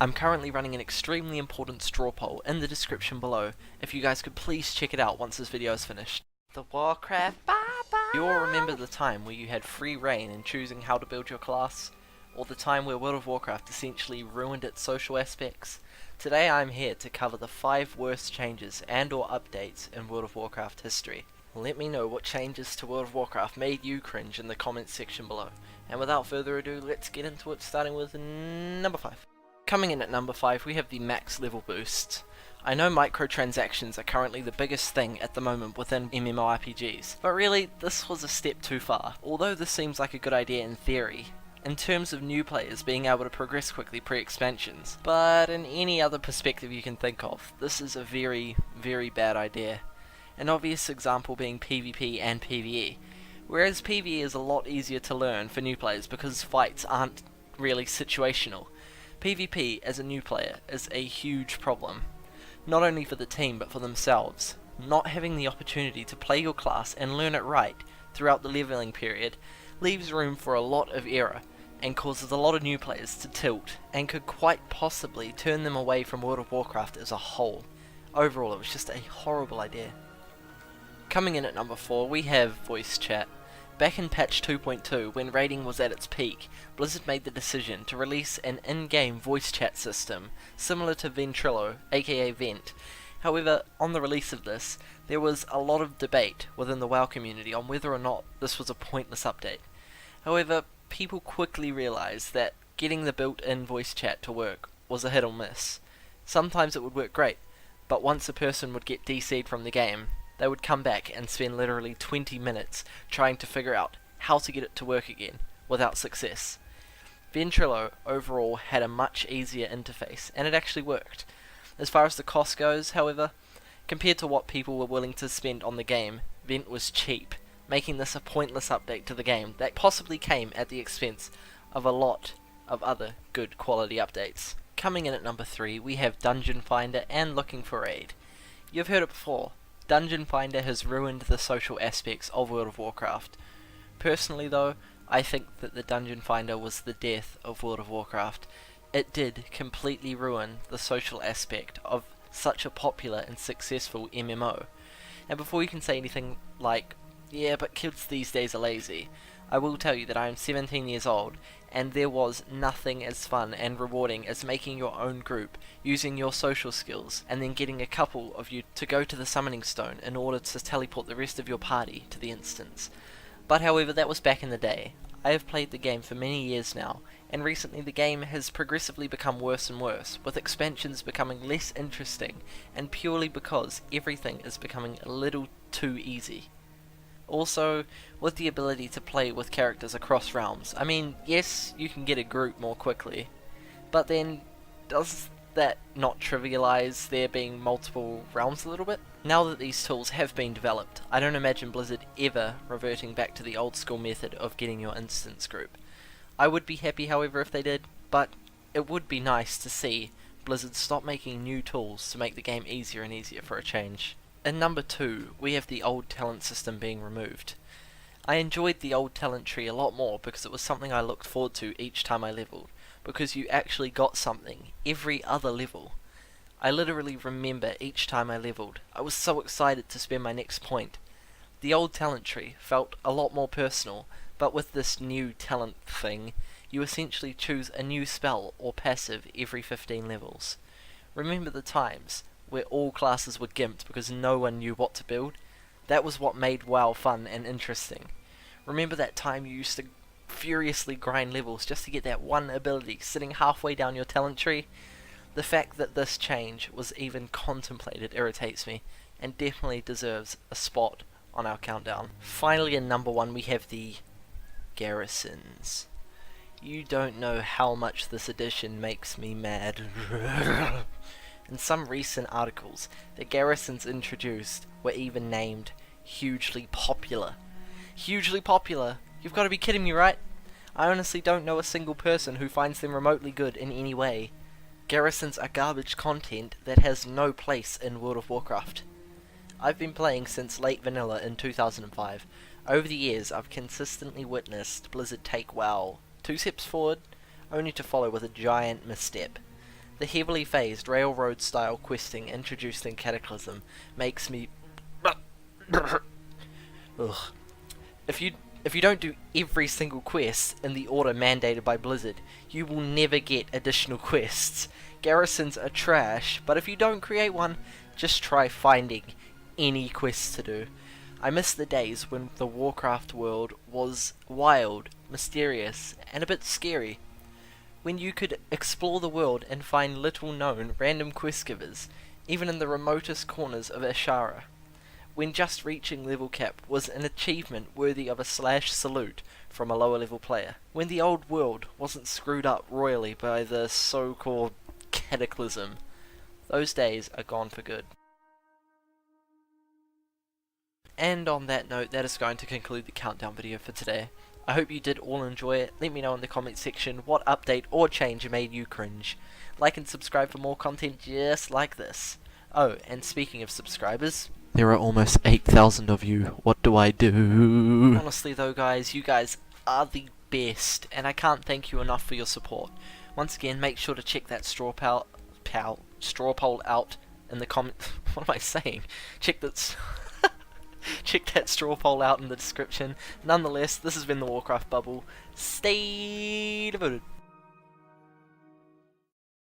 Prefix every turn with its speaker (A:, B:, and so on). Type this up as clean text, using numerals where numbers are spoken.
A: I'm currently running an extremely important straw poll in the description below. If you guys could please check it out once this video is finished. The Warcraft bye-bye! You all remember the time where you had free reign in choosing how to build your class? Or the time where World of Warcraft essentially ruined its social aspects? Today I'm here to cover the 5 worst changes and or updates in World of Warcraft history. Let me know what changes to World of Warcraft made you cringe in the comments section below. And without further ado, let's get into it, starting with number 5. Coming in at number 5, we have the max level boosts. I know microtransactions are currently the biggest thing at the moment within MMORPGs, but really, this was a step too far. Although this seems like a good idea in theory, in terms of new players being able to progress quickly pre-expansions, but in any other perspective you can think of, this is a very, very bad idea. An obvious example being PvP and PvE. Whereas PvE is a lot easier to learn for new players because fights aren't really situational, PvP as a new player is a huge problem. Not only for the team but for themselves. Not having the opportunity to play your class and learn it right throughout the leveling period leaves room for a lot of error and causes a lot of new players to tilt and could quite possibly turn them away from World of Warcraft as a whole. Overall, it was just a horrible idea. Coming in at number 4, we have voice chat. Back in patch 2.2, when raiding was at its peak, Blizzard made the decision to release an in-game voice chat system, similar to Ventrilo, aka Vent. However, on the release of this, there was a lot of debate within the WoW community on whether or not this was a pointless update. However, people quickly realised that getting the built-in voice chat to work was a hit or miss. Sometimes it would work great, but once a person would get DC'd from the game, they would come back and spend literally 20 minutes trying to figure out how to get it to work again, without success. Ventrilo overall had a much easier interface, and it actually worked. As far as the cost goes, however, compared to what people were willing to spend on the game, Vent was cheap, making this a pointless update to the game that possibly came at the expense of a lot of other good quality updates. Coming in at number 3, we have Dungeon Finder and Looking for Aid. You've heard it before. Dungeon Finder has ruined the social aspects of World of Warcraft. Personally though, I think that the Dungeon Finder was the death of World of Warcraft. It did completely ruin the social aspect of such a popular and successful MMO. And before you can say anything like, yeah, but kids these days are lazy, I will tell you that I am 17 years old, and there was nothing as fun and rewarding as making your own group, using your social skills, and then getting a couple of you to go to the summoning stone in order to teleport the rest of your party to the instance. But however, that was back in the day. I have played the game for many years now, and recently the game has progressively become worse and worse, with expansions becoming less interesting, and purely because everything is becoming a little too easy. Also, with the ability to play with characters across realms. I mean, yes, you can get a group more quickly, but then does that not trivialize there being multiple realms a little bit? Now that these tools have been developed, I don't imagine Blizzard ever reverting back to the old school method of getting your instance group. I would be happy, however, if they did, but it would be nice to see Blizzard stop making new tools to make the game easier and easier for a change. In number 2, we have the old talent system being removed. I enjoyed the old talent tree a lot more because it was something I looked forward to each time I leveled, because you actually got something every other level. I literally remember each time I leveled, I was so excited to spend my next point. The old talent tree felt a lot more personal, but with this new talent thing, you essentially choose a new spell or passive every 15 levels. Remember the times where all classes were gimped because no one knew what to build? That was what made WoW fun and interesting. Remember that time you used to furiously grind levels just to get that one ability sitting halfway down your talent tree? The fact that this change was even contemplated irritates me, and definitely deserves a spot on our countdown. Finally, in number 1 we have the Garrisons. You don't know how much this addition makes me mad. In some recent articles, the Garrisons introduced were even named hugely popular. Hugely popular? You've got to be kidding me, right? I honestly don't know a single person who finds them remotely good in any way. Garrisons are garbage content that has no place in World of Warcraft. I've been playing since late vanilla in 2005. Over the years, I've consistently witnessed Blizzard take WoW 2 steps forward, only to follow with a giant misstep. The heavily phased railroad style questing introduced in Cataclysm makes me ugh. If you don't do every single quest in the order mandated by Blizzard, you will never get additional quests. Garrisons are trash, but if you don't create one, just try finding any quests to do. I miss the days when the Warcraft world was wild, mysterious, and a bit scary. When you could explore the world and find little known random quest givers, even in the remotest corners of Ashara. When just reaching level cap was an achievement worthy of a slash salute from a lower level player. When the old world wasn't screwed up royally by the so-called Cataclysm. Those days are gone for good. And on that note, that is going to conclude the countdown video for today. I hope you did all enjoy it. Let me know in the comment section what update or change made you cringe. Like and subscribe for more content just like this. Oh, and speaking of subscribers, there are almost 8,000 of you. What do I do? Honestly though guys, you guys are the best, and I can't thank you enough for your support. Once again, make sure to check that straw poll out in the comment. What am I saying? Check that straw poll out in the description. Nonetheless, this has been the Warcraft Bubble. Stay devoted.